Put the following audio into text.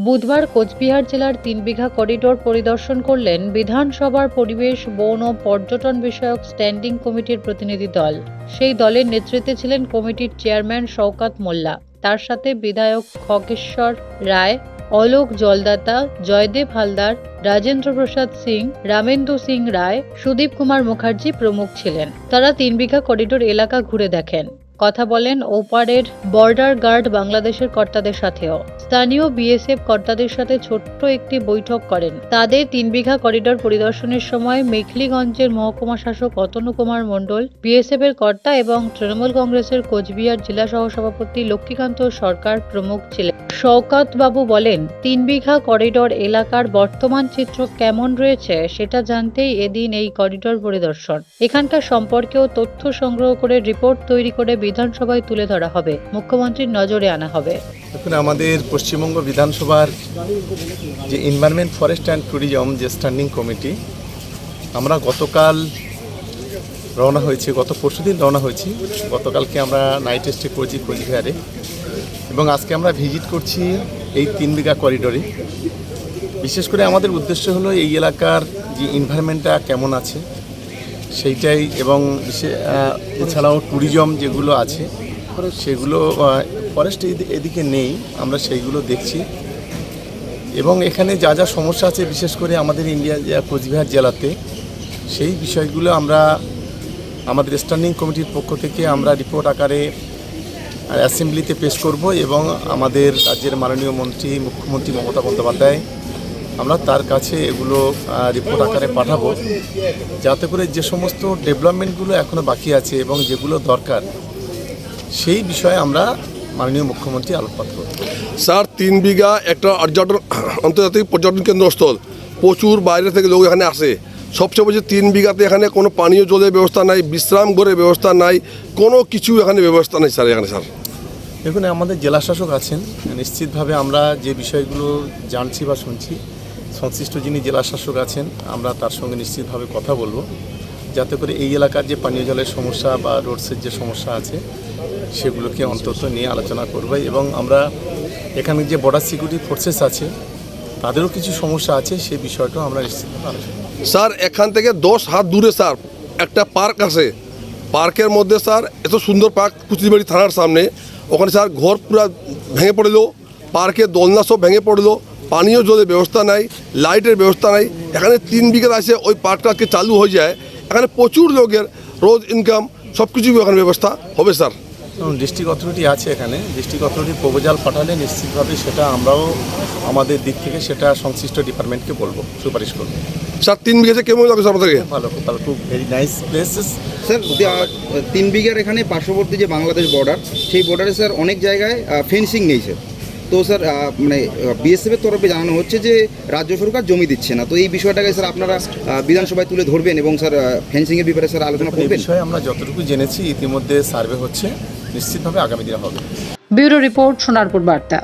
বুধবার কোচবিহার জেলার 3 বিঘা করিডোর পরিদর্শন করলেন বিধানসভার পরিবেশ, বন ও পর্যটন বিষয়ক স্ট্যান্ডিং কমিটির প্রতিনিধি দল। সেই দলের নেতৃত্বে ছিলেন কমিটির চেয়ারম্যান শওকত মোল্লা, তার সাথে বিধায়ক খগেশ্বর রায়, অলোক জলদাতা, জয়দেব হালদার, রাজেন্দ্র প্রসাদ সিং, রামেন্দু সিং রায়, সুদীপ কুমার মুখার্জি প্রমুখ ছিলেন। তারা 3 বিঘা করিডোর এলাকা ঘুরে দেখেন, কথা বলেন ওপারের বর্ডার গার্ড বাংলাদেশের কর্তাদের সাথেও। স্থানীয় বিএসএফ কর্তাদের সাথে ছোট্ট একটি বৈঠক করেন। তাদের 3 বিঘা করিডোর পরিদর্শনের সময় মেখলিগঞ্জের মহকুমা শাসক অতনু কুমার মণ্ডল, বিএসএফ এর কর্তা এবং তৃণমূল কংগ্রেসের কোচবিহার জেলা সহসভাপতি লক্ষ্মীকান্ত সরকার প্রমুখ ছিলেন। শওকত বাবু বলেন, 3 বিঘা করিডোর এলাকার বর্তমান চিত্র কেমন রয়েছে সেটা জানতেই এদিন এই করিডোর পরিদর্শন। এখানকার সম্পর্কেও তথ্য সংগ্রহ করে রিপোর্ট তৈরি করে বিধানসভায় তুলে ধরা হবে, মুখ্যমন্ত্রীর নজরে আনা হবে। এখন আমাদের পশ্চিমবঙ্গ বিধানসভার যে এনভায়রনমেন্ট, ফরেস্ট অ্যান্ড ট্যুরিজম যে স্ট্যান্ডিং কমিটি, আমরা গতকাল রওনা হয়েছি, গত পরশুদিন রওনা হয়েছি। গতকালকে আমরা নাইট স্টে করেছি কোচবিহারে এবং আজকে আমরা ভিজিট করছি এই 3 বিঘা করিডোরে। বিশেষ করে আমাদের উদ্দেশ্য হলো এই এলাকার যে এনভায়রনমেন্টটা কেমন আছে সেইটাই, এবং এছাড়াও ট্যুরিজম যেগুলো আছে সেগুলো, ফরেস্ট এদিকে নেই, আমরা সেইগুলো দেখছি। এবং এখানে যা যা সমস্যা আছে বিশেষ করে আমাদের কোচবিহার জেলাতে, সেই বিষয়গুলো আমরা আমাদের স্ট্যান্ডিং কমিটির পক্ষ থেকে আমরা রিপোর্ট আকারে অ্যাসেম্বলিতে পেশ করব এবং আমাদের রাজ্যের মাননীয় মন্ত্রী, মুখ্যমন্ত্রী মমতা বন্দ্যোপাধ্যায়, আমরা তার কাছে এগুলো রিপোর্ট আকারে পাঠাবো, যাতে করে যে সমস্ত ডেভেলপমেন্টগুলো এখনও বাকি আছে এবং যেগুলো দরকার সেই বিষয়ে আমরা মাননীয় মুখ্যমন্ত্রী আলোকপাত করব। স্যার, 3 বিঘা একটা আন্তর্জাতিক পর্যটন কেন্দ্রস্থল, প্রচুর বাইরে থেকে লোক এখানে আসে। সবচেয়ে বলছে 3 বিঘাতে এখানে কোনো পানীয় জলের ব্যবস্থা নাই, বিশ্রাম ঘরের ব্যবস্থা নাই, কোনো কিছু এখানে ব্যবস্থা নেই স্যার এখানে। স্যার, দেখুন, আমাদের জেলা শাসক আছেন, নিশ্চিতভাবে আমরা যে বিষয়গুলো জানছি বা শুনছি, সংশ্লিষ্ট যিনি জেলা শাসক আছেন, আমরা তার সঙ্গে নিশ্চিতভাবে কথা বলবো, যাতে করে এই এলাকার যে পানীয় জলের সমস্যা বা রোডসের যে সমস্যা আছে সেগুলোকে অন্তত নিয়ে আলোচনা করব। এবং আমরা এখানে যে বর্ডার সিকিউরিটি ফোর্সেস আছে তাদেরও কিছু সমস্যা আছে, সেই বিষয়টাও আমরা নিশ্চিতভাবে আলোচনা করব। স্যার, এখান থেকে 10 হাত দূরে স্যার একটা পার্ক আছে। পার্কের মধ্যে স্যার এত সুন্দর পার্ক, কুচিবাড়ি থানার সামনে, ওখানে স্যার ঘর পুরো ভেঙে পড়লো, পার্কের দোলনা সব ভেঙে পড়লো, পানীয় জলের ব্যবস্থা নাই, লাইটের ব্যবস্থা নাই। এখানে 3 বিঘা আছে, ওই পার্কটাকে চালু হয়ে যায়, এখানে প্রচুর লোকের রোজ ইনকাম, সব কিছু এখানে ব্যবস্থা হবে স্যার। ডিস্ট্রিক্ট অথরিটি আছে এখানে, ডিস্ট্রিক্ট অথরিটি প্রপোজাল পাঠালে নিশ্চিতভাবে সেটা আমরাও আমাদের দিক থেকে সেটা সংশ্লিষ্ট ডিপার্টমেন্টকে বলবো, সুপারিশ করবো। স্যার, 3 বিঘাতে কেমন লাগে স্যার আপনাকে? ভালো, খুব ভেরি নাইস প্লেসেস স্যার। 3 বিঘার এখানে পার্শ্ববর্তী যে বাংলাদেশ বর্ডার, সেই বর্ডারে স্যার অনেক জায়গায় ফেন্সিং নেই স্যার। তো স্যার মানে বিএসএফের তরফে জানানো হচ্ছে যে রাজ্য সরকার জমি দিচ্ছে না। তো এই বিষয়টাকে স্যার আপনারা বিধানসভায় তুলে ধরবেন এবং স্যার ফেন্সিংয়ের ব্যাপারে স্যার আলোচনা করবেন? বিষয়ে আমরা যতটুকু জেনেছি ইতিমধ্যে সার্ভে হচ্ছে, নিশ্চিতভাবে আগামী দিনে হবে। ব্যুরো রিপোর্ট, সোনারপুর বার্তা।